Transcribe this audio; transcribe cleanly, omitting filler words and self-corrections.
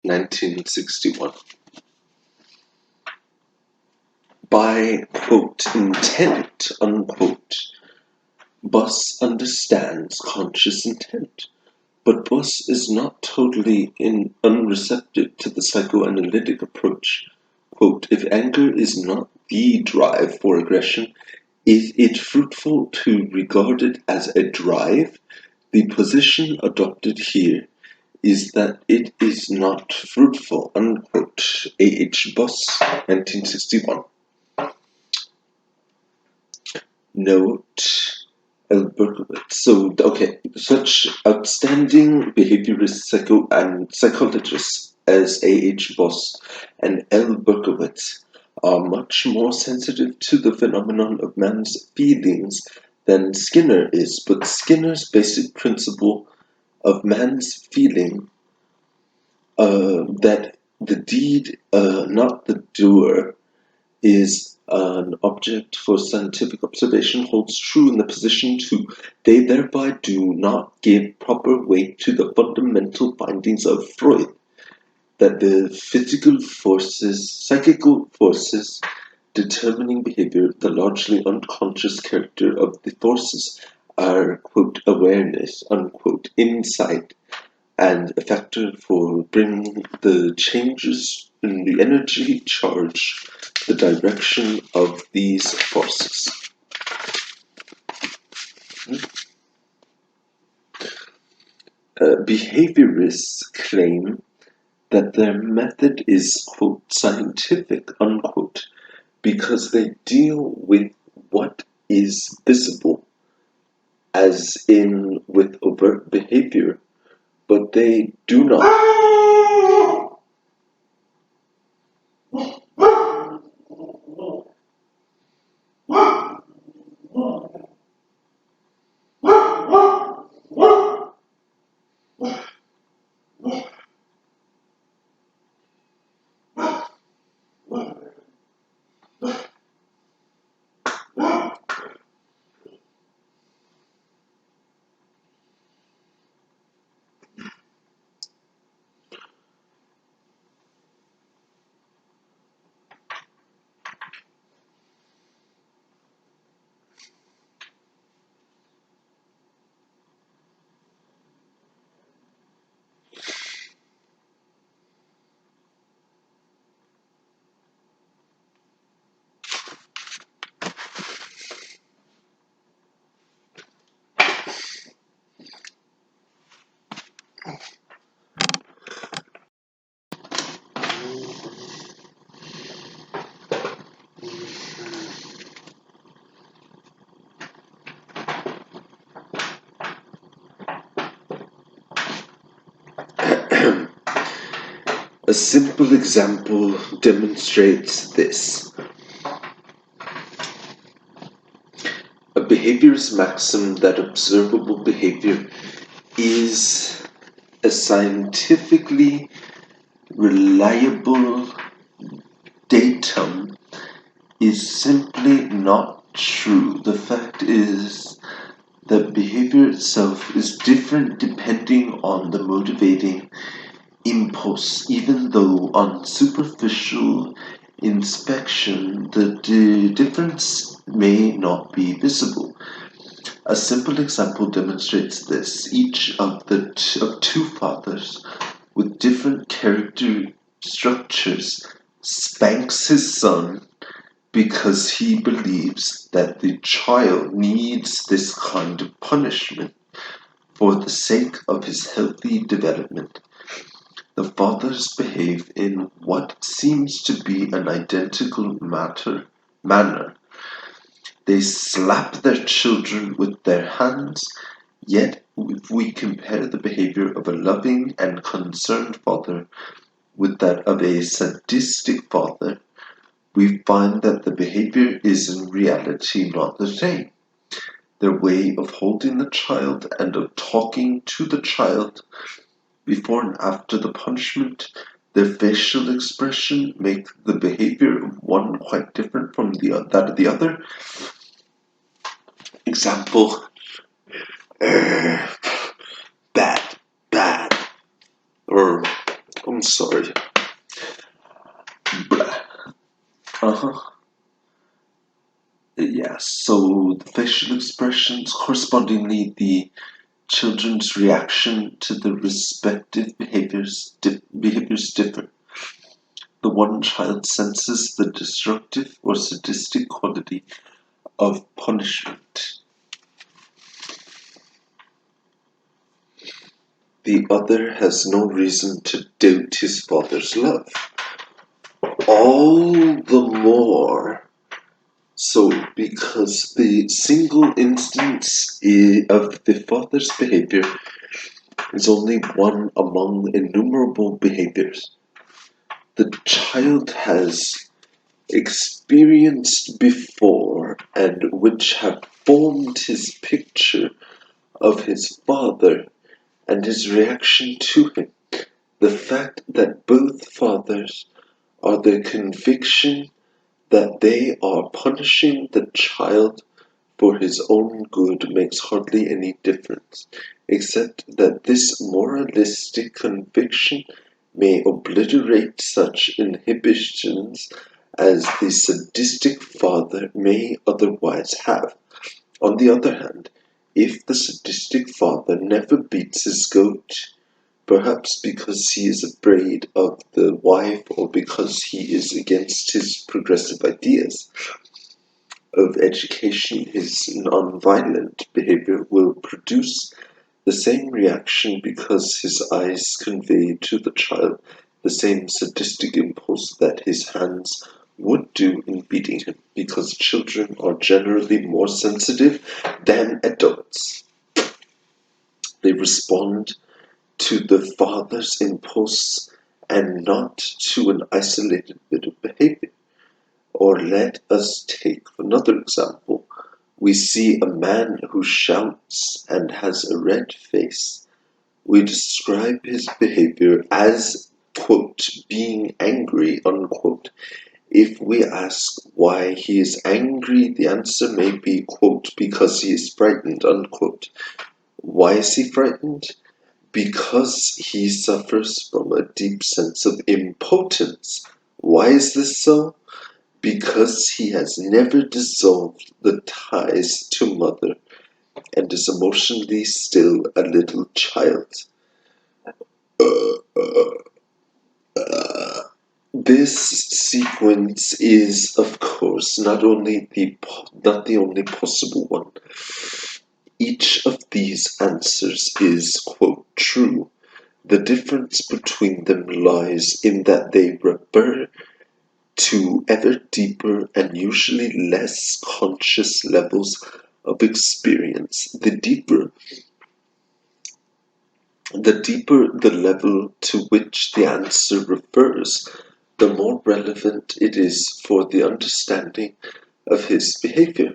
1961. By, quote, intent, unquote, Buss understands conscious intent, but Buss is not totally unreceptive to the psychoanalytic approach. Quote, if anger is not the drive for aggression, is it fruitful to regard it as a drive? The position adopted here is that it is not fruitful, unquote. A. H. Buss, 1961. Note L. Berkowitz. Such outstanding behaviorist psychologists as A. H. Buss and L. Berkowitz are much more sensitive to the phenomenon of man's feelings than Skinner is, but Skinner's basic principle of man's feeling that the deed, not the doer, is an object for scientific observation holds true in the position too. They thereby do not give proper weight to the fundamental findings of Freud, that the psychical forces determining behavior, the largely unconscious character of the forces are, quote, awareness, unquote, insight, and a factor for bringing the changes in the energy charge, the direction of these forces. Behaviorists claim that their method is, quote, scientific, unquote, because they deal with what is visible, as in with overt behavior, but they do not A simple example demonstrates this. A behaviorist maxim that observable behavior is a scientifically reliable datum is simply not true. The fact is that behavior itself is different depending on the motivating impulse, even though on superficial inspection the difference may not be visible. A simple example demonstrates this. Each of two fathers with different character structures spanks his son because he believes that the child needs this kind of punishment for the sake of his healthy development. The fathers behave in what seems to be an identical manner. They slap their children with their hands, yet if we compare the behavior of a loving and concerned father with that of a sadistic father, we find that the behavior is in reality not the same. Their way of holding the child and of talking to the child before and after the punishment, their facial expression make the behavior of one quite different from that of the other. Example, bad, or I'm sorry. Uh-huh. Yeah, so the facial expressions, correspondingly, the children's reaction to the respective behaviors differ. The one child senses the destructive or sadistic quality of punishment. The other has no reason to doubt his father's love. All the more so because the single instance of the father's behavior is only one among innumerable behaviors the child has experienced before and which have formed his picture of his father and his reaction to him. The fact that both fathers are the conviction that they are punishing the child for his own good makes hardly any difference, except that this moralistic conviction may obliterate such inhibitions as the sadistic father may otherwise have. On the other hand, if the sadistic father never beats his goat, perhaps because he is afraid of the wife or because he is against his progressive ideas of education, his non-violent behavior will produce the same reaction because his eyes convey to the child the same sadistic impulse that his hands would do in beating him, because children are generally more sensitive than adults. They respond to the father's impulse and not to an isolated bit of behavior. Or let us take another example. We see a man who shouts and has a red face. We describe his behavior as, quote, being angry, unquote. If we ask why he is angry, the answer may be, quote, because he is frightened, unquote. Why is he frightened? Because he suffers from a deep sense of impotence. Why is this so? Because he has never dissolved the ties to mother and is emotionally still a little child. This sequence is, of course, not the only possible one. Each of these answers is, quote, true. The difference between them lies in that they refer to ever deeper and usually less conscious levels of experience. The deeper the level to which the answer refers, the more relevant it is for the understanding of his behavior.